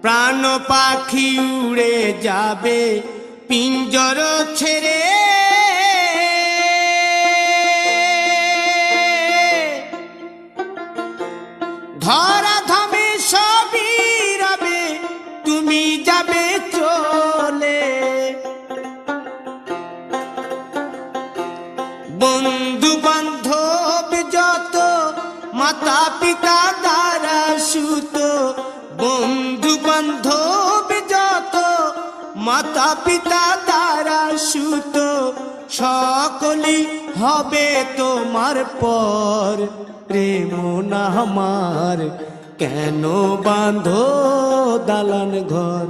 প্রাণ পাখি উড়ে যাবে পিঞ্জর ছেড়ে, ধরা ধামে সবই রবে তুমি যাবে চলে। বন্ধু বান্ধব যত মাতা পিতা দ্বারা সুত, বন্ধু বান্ধব যত মাতা পিতা দ্বারা সুত, সকলেই হবে তোমার পর। রে মন আমার কেন বাঁধো দালান ঘর।